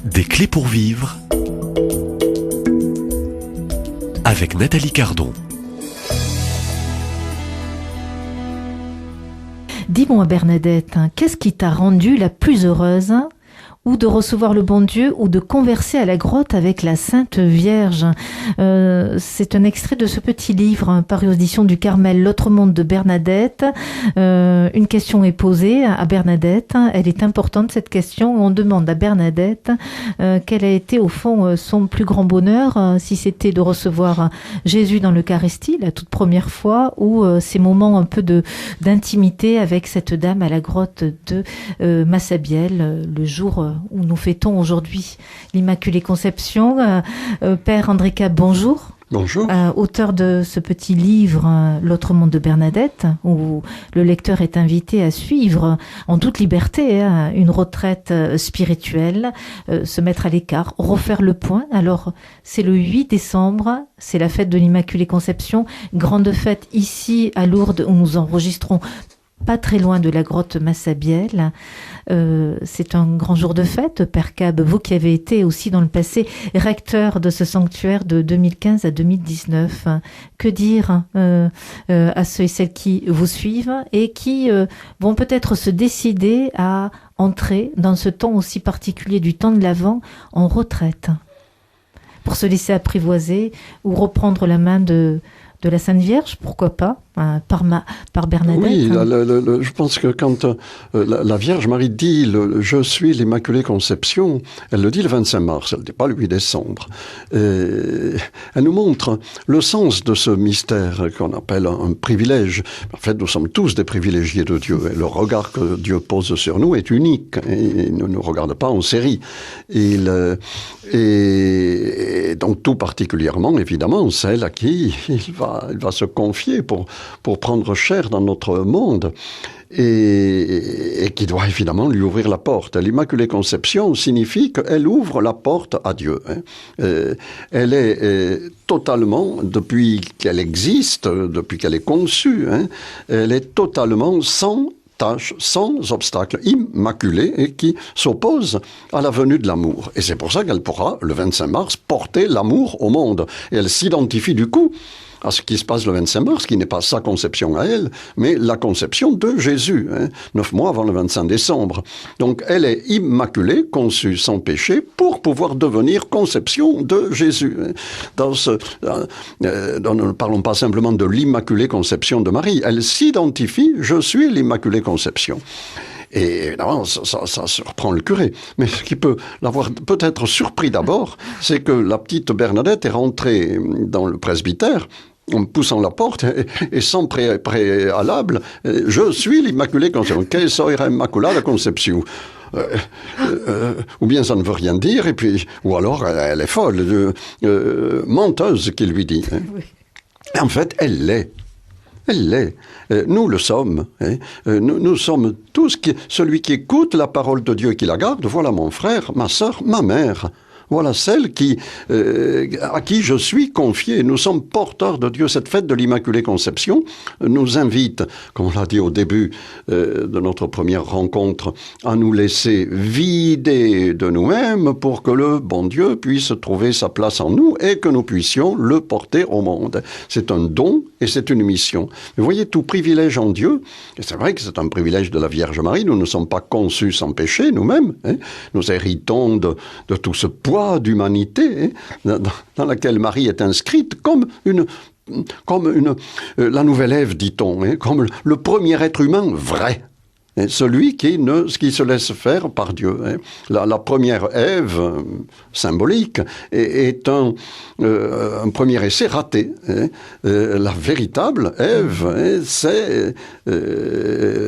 Des clés pour vivre avec Nathalie Cardon. Dis-moi Bernadette, qu'est-ce qui t'a rendue la plus heureuse ? Ou de recevoir le bon Dieu, ou de converser à la grotte avec la Sainte Vierge. C'est un extrait de ce petit livre paru aux éditions du Carmel, L'autre monde de Bernadette. Une question est posée à Bernadette. Elle est importante, cette question. On demande à Bernadette quel a été au fond son plus grand bonheur, si c'était de recevoir Jésus dans l'Eucharistie, la toute première fois, ou ces moments un peu d'intimité avec cette dame à la grotte de Massabielle, le jour où nous fêtons aujourd'hui l'Immaculée Conception. Père Andréca, bonjour. Bonjour. Auteur de ce petit livre, L'autre monde de Bernadette, où le lecteur est invité à suivre en toute liberté une retraite spirituelle, se mettre à l'écart, refaire le point. Alors, c'est le 8 décembre, c'est la fête de l'Immaculée Conception, grande fête ici à Lourdes où nous enregistrons pas très loin de la grotte Massabielle. C'est un grand jour de fête. Père Cab, vous qui avez été aussi dans le passé recteur de ce sanctuaire de 2015 à 2019, que dire à ceux et celles qui vous suivent et qui vont peut-être se décider à entrer dans ce temps aussi particulier du temps de l'Avent en retraite, pour se laisser apprivoiser ou reprendre la main de la Sainte Vierge, pourquoi pas, par Bernadette. Oui, je pense que quand la Vierge Marie dit « Je suis l'Immaculée Conception », elle le dit le 25 mars, elle ne dit pas le 8 décembre. Elle nous montre le sens de ce mystère qu'on appelle un privilège. En fait, nous sommes tous des privilégiés de Dieu. Et le regard que Dieu pose sur nous est unique. Et il ne nous regarde pas en série. Et donc tout particulièrement, évidemment, celle à qui il va se confier pour prendre chair dans notre monde et qui doit évidemment lui ouvrir la porte. L'Immaculée Conception signifie qu'elle ouvre la porte à Dieu. Elle est totalement, depuis qu'elle existe, depuis qu'elle est conçue, elle est totalement sans tâche, sans obstacle, immaculée, et qui s'oppose à la venue de l'amour. Et c'est pour ça qu'elle pourra, le 25 mars, porter l'amour au monde. Et elle s'identifie du coup à ce qui se passe le 25 mars, qui n'est pas sa conception à elle, mais la conception de Jésus, 9 mois avant le 25 décembre. Donc elle est immaculée, conçue sans péché, pour pouvoir devenir conception de Jésus. Nous ne parlons pas simplement de l'Immaculée Conception de Marie, elle s'identifie, je suis l'Immaculée Conception. Et évidemment, ça surprend le curé. Mais ce qui peut l'avoir peut-être surpris d'abord, c'est que la petite Bernadette est rentrée dans le presbytère en poussant la porte et sans préalable, je suis l'Immaculée Conception. Que soy Immaculada Conception. Ou bien ça ne veut rien dire, et puis, ou alors elle est folle, menteuse qu'il lui dit. Oui. En fait, elle l'est. Elle l'est. Nous le sommes. Nous sommes tous celui qui écoute la parole de Dieu et qui la garde. Voilà mon frère, ma sœur, ma mère. Voilà celle à qui je suis confié. Nous sommes porteurs de Dieu. Cette fête de l'Immaculée Conception nous invite, comme on l'a dit au début de notre première rencontre, à nous laisser vider de nous-mêmes pour que le bon Dieu puisse trouver sa place en nous et que nous puissions le porter au monde. C'est un don et c'est une mission. Vous voyez, tout privilège en Dieu, et c'est vrai que c'est un privilège de la Vierge Marie, nous ne sommes pas conçus sans péché nous-mêmes. Nous héritons de tout ce poids d'humanité dans laquelle Marie est inscrite comme la nouvelle Ève, dit-on, comme le premier être humain vrai. Celui qui se laisse faire par Dieu. La première Ève, symbolique, est un premier essai raté. La véritable Ève, c'est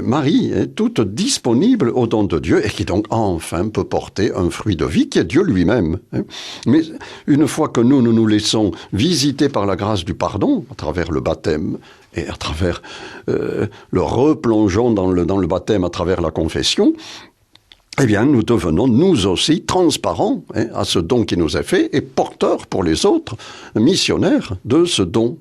Marie, toute disponible au don de Dieu et qui donc enfin peut porter un fruit de vie qui est Dieu lui-même. Mais une fois que nous nous laissons visiter par la grâce du pardon, à travers le baptême, et à travers le replongeon dans le baptême, à travers la confession, eh bien, nous devenons, nous aussi, transparents à ce don qui nous est fait et porteurs pour les autres, missionnaires de ce don.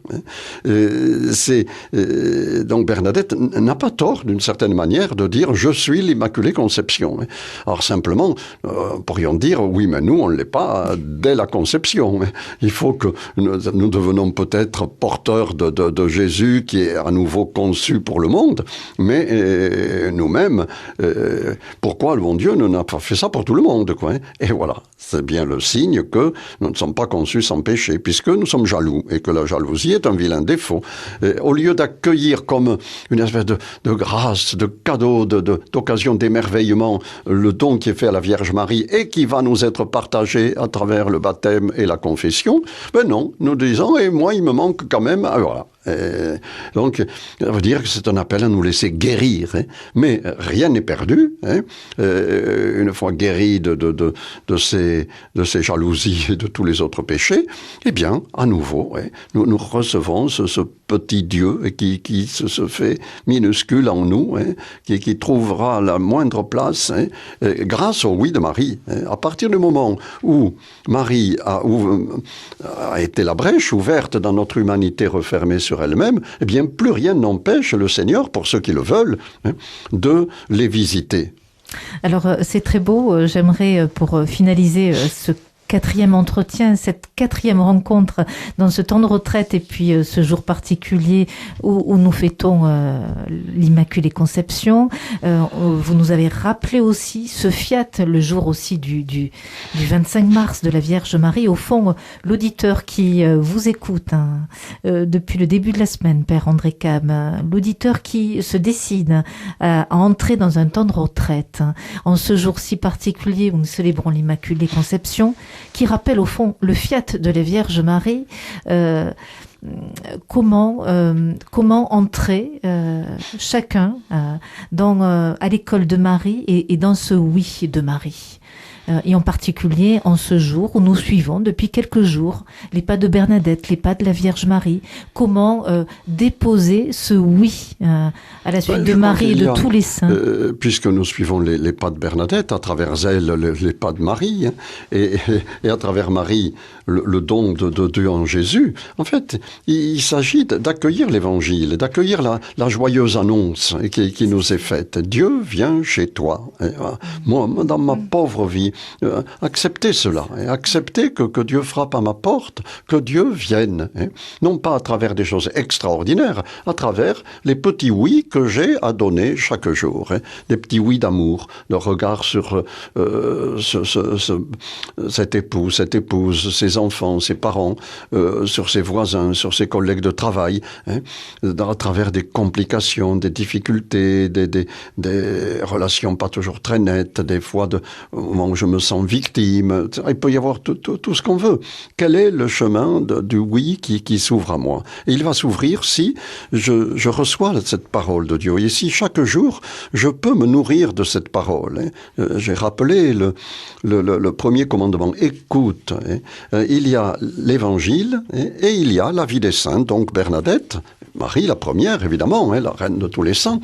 Donc Bernadette n'a pas tort, d'une certaine manière, de dire « je suis l'Immaculée Conception ». Alors simplement, pourrions dire « oui, mais nous, on ne l'est pas dès la conception ». Il faut que nous devenons peut-être porteurs de Jésus qui est à nouveau conçu pour le monde, mais nous-mêmes, pourquoi le bon Dieu n'a pas fait ça pour tout le monde, quoi. Et voilà, c'est bien le signe que nous ne sommes pas conçus sans péché, puisque nous sommes jaloux, et que la jalousie est un vilain défaut. Et au lieu d'accueillir comme une espèce de grâce, de cadeau, d'occasion d'émerveillement, le don qui est fait à la Vierge Marie, et qui va nous être partagé à travers le baptême et la confession, ben non, nous disons, et moi il me manque quand même, voilà. Donc, ça veut dire que c'est un appel à nous laisser guérir. Mais rien n'est perdu. Une fois guéri de ces jalousies et de tous les autres péchés, eh bien, à nouveau, nous recevons ce petit Dieu qui se fait minuscule en nous, qui trouvera la moindre place grâce au oui de Marie. À partir du moment où Marie a été la brèche ouverte dans notre humanité refermée sur elle-même, eh bien, plus rien n'empêche le Seigneur, pour ceux qui le veulent, de les visiter. Alors, c'est très beau. J'aimerais, pour finaliser ce 4e entretien, cette 4e rencontre dans ce temps de retraite et puis ce jour particulier où nous fêtons l'Immaculée Conception. Vous nous avez rappelé aussi ce fiat, le jour aussi du 25 mars de la Vierge Marie. Au fond, l'auditeur qui vous écoute depuis le début de la semaine, Père André Cam, l'auditeur qui se décide à entrer dans un temps de retraite, en ce jour si particulier où nous célébrons l'Immaculée Conception, qui rappelle au fond le fiat de la Vierge Marie, comment entrer chacun à l'école de Marie et dans ce oui de Marie. Et en particulier en ce jour où nous suivons depuis quelques jours les pas de Bernadette, les pas de la Vierge Marie, comment déposer ce oui à la suite de Marie et de tous les saints. Puisque nous suivons les pas de Bernadette, à travers elle les pas de Marie, et à travers Marie le don de Dieu en Jésus, en fait, il s'agit d'accueillir l'Évangile, d'accueillir la joyeuse annonce qui nous est faite. Dieu vient chez toi. Moi, dans ma pauvre vie, accepter cela, accepter que Dieu frappe à ma porte, que Dieu vienne, non pas à travers des choses extraordinaires, à travers les petits oui que j'ai à donner chaque jour, des petits oui d'amour, de regard sur cet époux, cette épouse, ses enfants, ses parents, sur ses voisins, sur ses collègues de travail, à travers des complications, des difficultés, des relations pas toujours très nettes, des fois au moment où je me sens victime. Il peut y avoir tout ce qu'on veut. Quel est le chemin du oui qui s'ouvre à moi? Et il va s'ouvrir si je reçois cette parole de Dieu. Et si chaque jour, je peux me nourrir de cette parole. J'ai rappelé le premier commandement. Écoute. Il y a l'Évangile et il y a la vie des saints. Donc Bernadette, Marie la première, évidemment, la reine de tous les saints.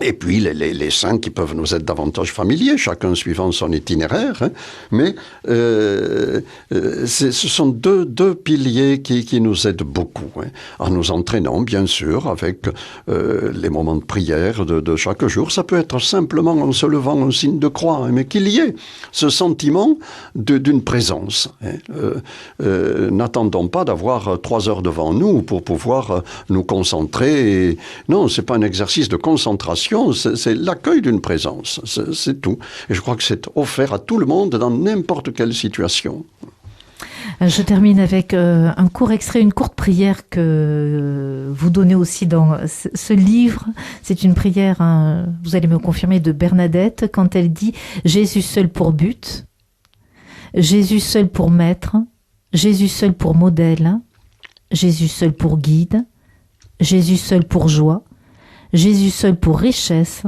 Et puis les saints qui peuvent nous être davantage familiers, chacun suivant son itinéraire, mais ce sont deux piliers qui nous aident beaucoup, en nous entraînant bien sûr avec les moments de prière de chaque jour. Ça peut être simplement en se levant en signe de croix, mais qu'il y ait ce sentiment d'une présence. N'attendons pas d'avoir 3 heures devant nous pour pouvoir nous concentrer. Non, c'est pas un exercice de concentration. C'est l'accueil d'une présence, c'est tout. Et je crois que c'est offert à tout le monde dans n'importe quelle situation. Je termine avec un court extrait, une courte prière que vous donnez aussi dans ce livre. C'est une prière, vous allez me confirmer, de Bernadette, quand elle dit « Jésus seul pour but, Jésus seul pour maître, Jésus seul pour modèle, Jésus seul pour guide, Jésus seul pour joie, Jésus seul pour richesse,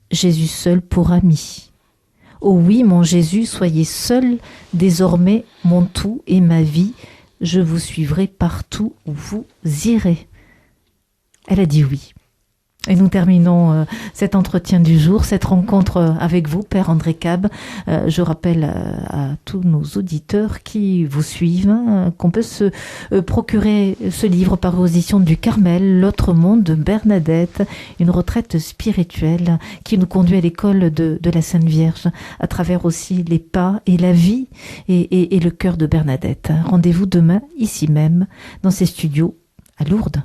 Jésus seul pour ami. Oh oui, mon Jésus, soyez seul, désormais mon tout et ma vie, je vous suivrai partout où vous irez. » Elle a dit oui. Et nous terminons cet entretien du jour, cette rencontre avec vous, Père André Cab. Je rappelle à tous nos auditeurs qui vous suivent qu'on peut se procurer ce livre par position du Carmel, L'autre monde de Bernadette, une retraite spirituelle qui nous conduit à l'école de la Sainte Vierge, à travers aussi les pas et la vie et le cœur de Bernadette. Rendez-vous demain, ici même, dans ces studios à Lourdes.